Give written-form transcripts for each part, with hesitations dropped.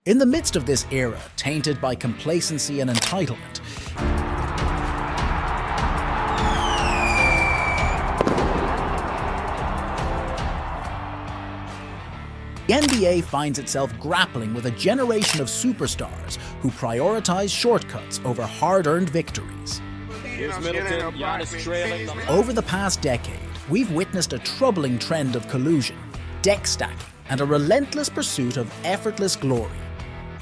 In the midst of this era, tainted by complacency and entitlement, the NBA finds itself grappling with a generation of superstars who prioritize shortcuts over hard-earned victories. Over the past decade, we've witnessed a troubling trend of collusion, deck stacking, and a relentless pursuit of effortless glory.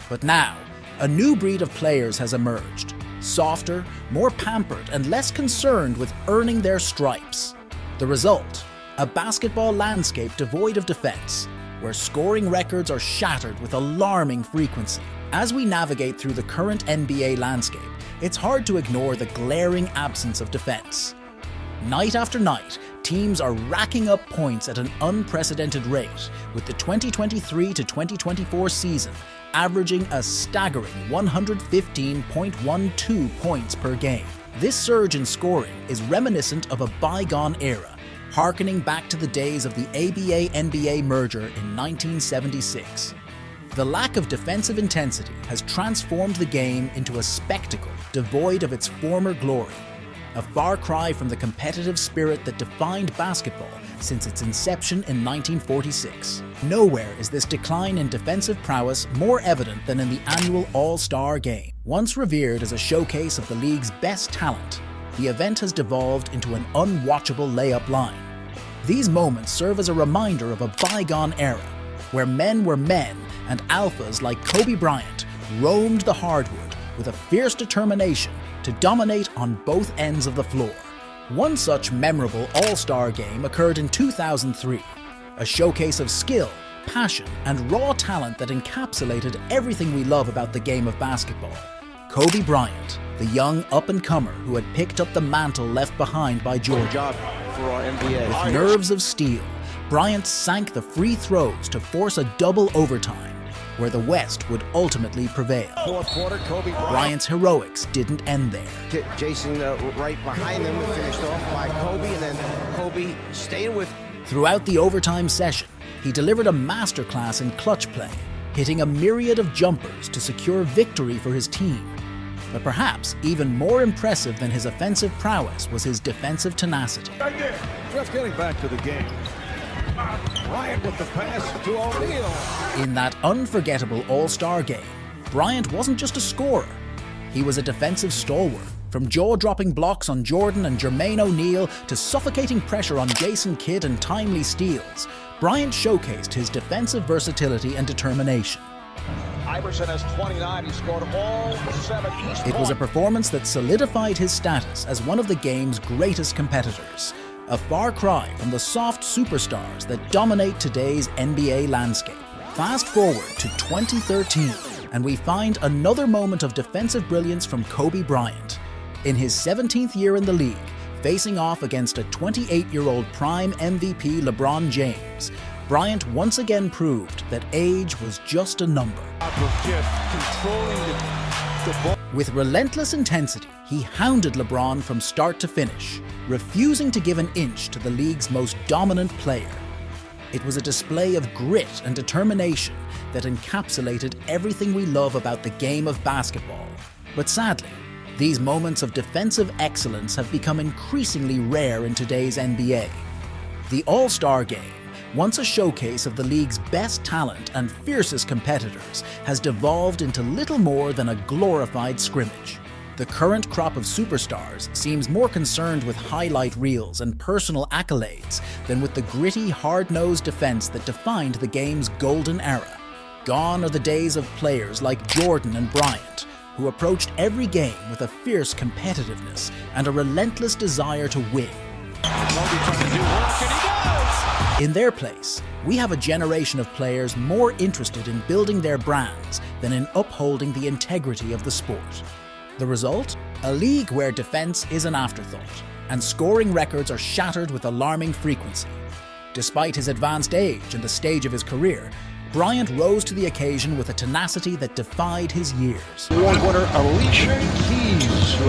But now, a new breed of players has emerged, softer, more pampered, and less concerned with earning their stripes. The result? A basketball landscape devoid of defense, where scoring records are shattered with alarming frequency. As we navigate through the current NBA landscape, it's hard to ignore the glaring absence of defense. Night after night, teams are racking up points at an unprecedented rate, with the 2023 to 2024 season averaging a staggering 115.12 points per game. This surge in scoring is reminiscent of a bygone era, harkening back to the days of the ABA-NBA merger in 1976. The lack of defensive intensity has transformed the game into a spectacle devoid of its former glory, a far cry from the competitive spirit that defined basketball since its inception in 1946. Nowhere is this decline in defensive prowess more evident than in the annual All-Star Game. Once revered as a showcase of the league's best talent, the event has devolved into an unwatchable layup line. These moments serve as a reminder of a bygone era, where men were men and alphas like Kobe Bryant roamed the hardwood with a fierce determination to dominate on both ends of the floor. One such memorable All-Star Game occurred in 2003, a showcase of skill, passion, and raw talent that encapsulated everything we love about the game of basketball. Kobe Bryant, the young up-and-comer who had picked up the mantle left behind by Jordan. Good job for our NBA. With nerves of steel, Bryant sank the free throws to force a double overtime, where the West would ultimately prevail. Fourth quarter, Kobe Bryant's heroics didn't end there. Jason right behind them, finished off by Kobe, and then Kobe staying with. Throughout the overtime session, he delivered a masterclass in clutch play, hitting a myriad of jumpers to secure victory for his team. But perhaps even more impressive than his offensive prowess was his defensive tenacity. Just getting back to the game. Bryant with the pass to O'Neal. In that unforgettable All-Star Game, Bryant wasn't just a scorer. He was a defensive stalwart. From jaw-dropping blocks on Jordan and Jermaine O'Neal to suffocating pressure on Jason Kidd and timely steals, Bryant showcased his defensive versatility and determination. Iverson has 29. He scored all 7 East. It was a performance that solidified his status as one of the game's greatest competitors, a far cry from the soft superstars that dominate today's NBA landscape. Fast forward to 2013, and we find another moment of defensive brilliance from Kobe Bryant. In his 17th year in the league, facing off against a 28-year-old prime MVP LeBron James, Bryant once again proved that age was just a number. With relentless intensity, he hounded LeBron from start to finish, refusing to give an inch to the league's most dominant player. It was a display of grit and determination that encapsulated everything we love about the game of basketball. But sadly, these moments of defensive excellence have become increasingly rare in today's NBA. The All-Star Game, once a showcase of the league's best talent and fiercest competitors, has devolved into little more than a glorified scrimmage. The current crop of superstars seems more concerned with highlight reels and personal accolades than with the gritty, hard-nosed defense that defined the game's golden era. Gone are the days of players like Jordan and Bryant, who approached every game with a fierce competitiveness and a relentless desire to win. In their place, we have a generation of players more interested in building their brands than in upholding the integrity of the sport. The result? A league where defense is an afterthought, and scoring records are shattered with alarming frequency. Despite his advanced age and the stage of his career, Bryant rose to the occasion with a tenacity that defied his years. One-quarter, Alicia Keys.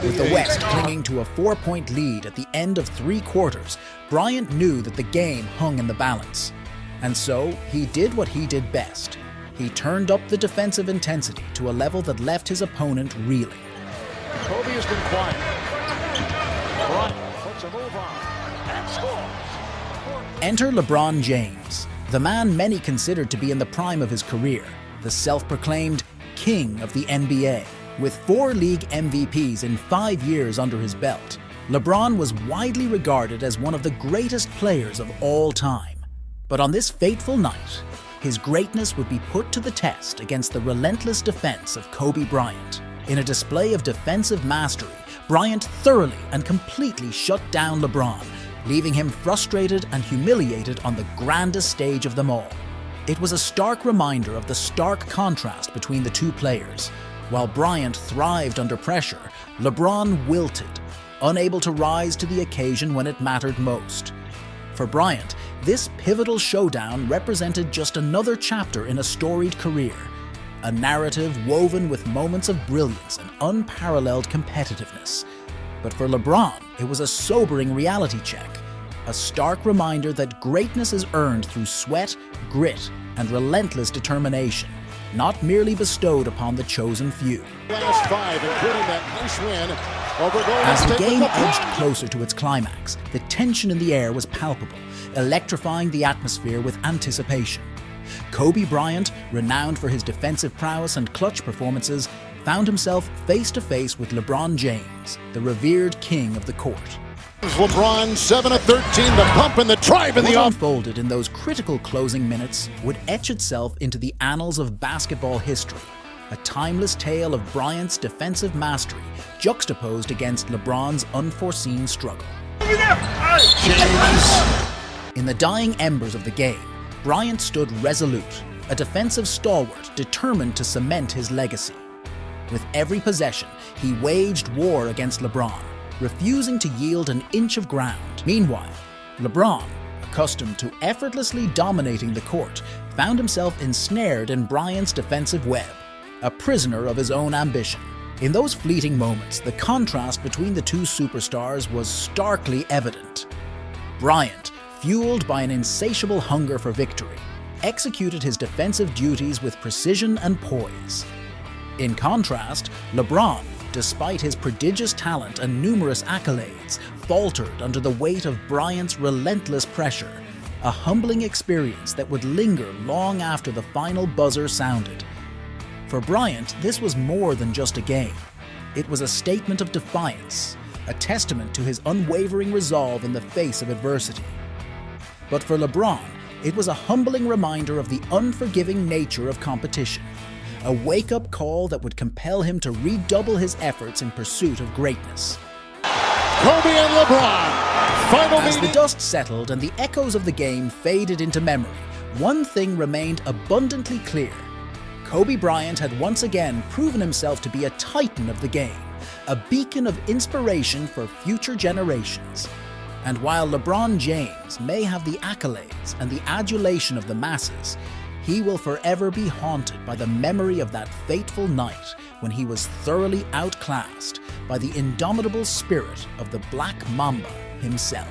With the West clinging to a 4-point lead at the end of 3 quarters, Bryant knew that the game hung in the balance. And so, he did what he did best. He turned up the defensive intensity to a level that left his opponent reeling. Kobe has been quiet. Bryant puts a move on and scores. Enter LeBron James, the man many considered to be in the prime of his career, the self-proclaimed king of the NBA. With 4 league MVPs in 5 years under his belt, LeBron was widely regarded as one of the greatest players of all time. But on this fateful night, his greatness would be put to the test against the relentless defense of Kobe Bryant. In a display of defensive mastery, Bryant thoroughly and completely shut down LeBron, leaving him frustrated and humiliated on the grandest stage of them all. It was a stark reminder of the stark contrast between the two players. While Bryant thrived under pressure, LeBron wilted, unable to rise to the occasion when it mattered most. For Bryant, this pivotal showdown represented just another chapter in a storied career, a narrative woven with moments of brilliance and unparalleled competitiveness. But for LeBron, it was a sobering reality check, a stark reminder that greatness is earned through sweat, grit, and relentless determination, not merely bestowed upon the chosen few. Last 5, including that nice win over Golden As the State game with edged LeBron. closer to its climax, the tension in the air was palpable, electrifying the atmosphere with anticipation. Kobe Bryant, renowned for his defensive prowess and clutch performances, found himself face-to-face with LeBron James, the revered king of the court. LeBron 7 of 13, the pump and the drive in the What off. unfolded in those critical closing minutes would etch itself into the annals of basketball history, a timeless tale of Bryant's defensive mastery juxtaposed against LeBron's unforeseen struggle. James. In the dying embers of the game, Bryant stood resolute, a defensive stalwart determined to cement his legacy. With every possession, he waged war against LeBron, refusing to yield an inch of ground. Meanwhile, LeBron, accustomed to effortlessly dominating the court, found himself ensnared in Bryant's defensive web, a prisoner of his own ambition. In those fleeting moments, the contrast between the two superstars was starkly evident. Bryant, fueled by an insatiable hunger for victory, executed his defensive duties with precision and poise. In contrast, LeBron, despite his prodigious talent and numerous accolades, faltered under the weight of Bryant's relentless pressure, a humbling experience that would linger long after the final buzzer sounded. For Bryant, this was more than just a game. It was a statement of defiance, a testament to his unwavering resolve in the face of adversity. But for LeBron, it was a humbling reminder of the unforgiving nature of competition, a wake-up call that would compel him to redouble his efforts in pursuit of greatness. Kobe and LeBron. Final As meeting. the dust settled and the echoes of the game faded into memory, one thing remained abundantly clear. Kobe Bryant had once again proven himself to be a titan of the game, a beacon of inspiration for future generations. And while LeBron James may have the accolades and the adulation of the masses, he will forever be haunted by the memory of that fateful night when he was thoroughly outclassed by the indomitable spirit of the Black Mamba himself.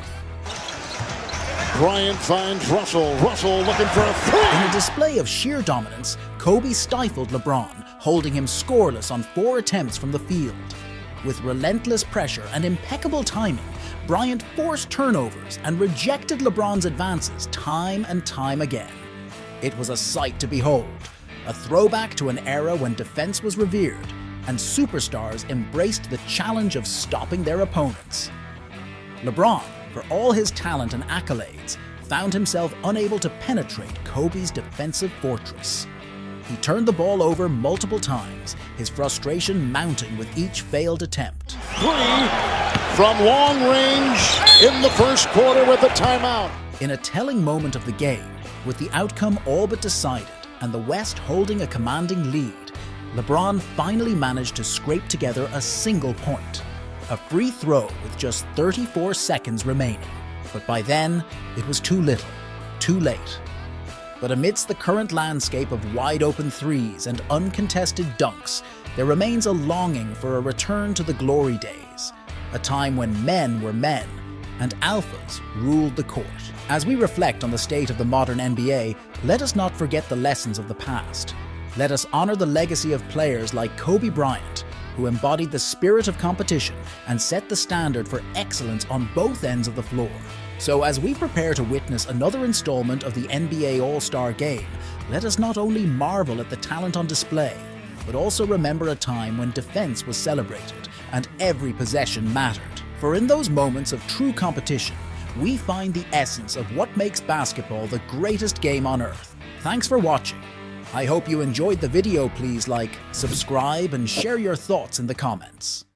Bryant finds Russell. Russell looking for a three. In a display of sheer dominance, Kobe stifled LeBron, holding him scoreless on 4 attempts from the field. With relentless pressure and impeccable timing, Bryant forced turnovers and rejected LeBron's advances time and time again. It was a sight to behold, a throwback to an era when defense was revered and superstars embraced the challenge of stopping their opponents. LeBron, for all his talent and accolades, found himself unable to penetrate Kobe's defensive fortress. He turned the ball over multiple times, his frustration mounting with each failed attempt. 3 from long range in the first quarter with a timeout. In a telling moment of the game, with the outcome all but decided and the West holding a commanding lead, LeBron finally managed to scrape together a single point, a free throw with just 34 seconds remaining. But by then, it was too little, too late. But amidst the current landscape of wide-open threes and uncontested dunks, there remains a longing for a return to the glory days, a time when men were men and alphas ruled the court. As we reflect on the state of the modern NBA, let us not forget the lessons of the past. Let us honor the legacy of players like Kobe Bryant, who embodied the spirit of competition and set the standard for excellence on both ends of the floor. So as we prepare to witness another installment of the NBA All-Star Game, let us not only marvel at the talent on display, but also remember a time when defense was celebrated and every possession mattered. For in those moments of true competition, we find the essence of what makes basketball the greatest game on earth. Thanks for watching. I hope you enjoyed the video. Please like, subscribe, and share your thoughts in the comments.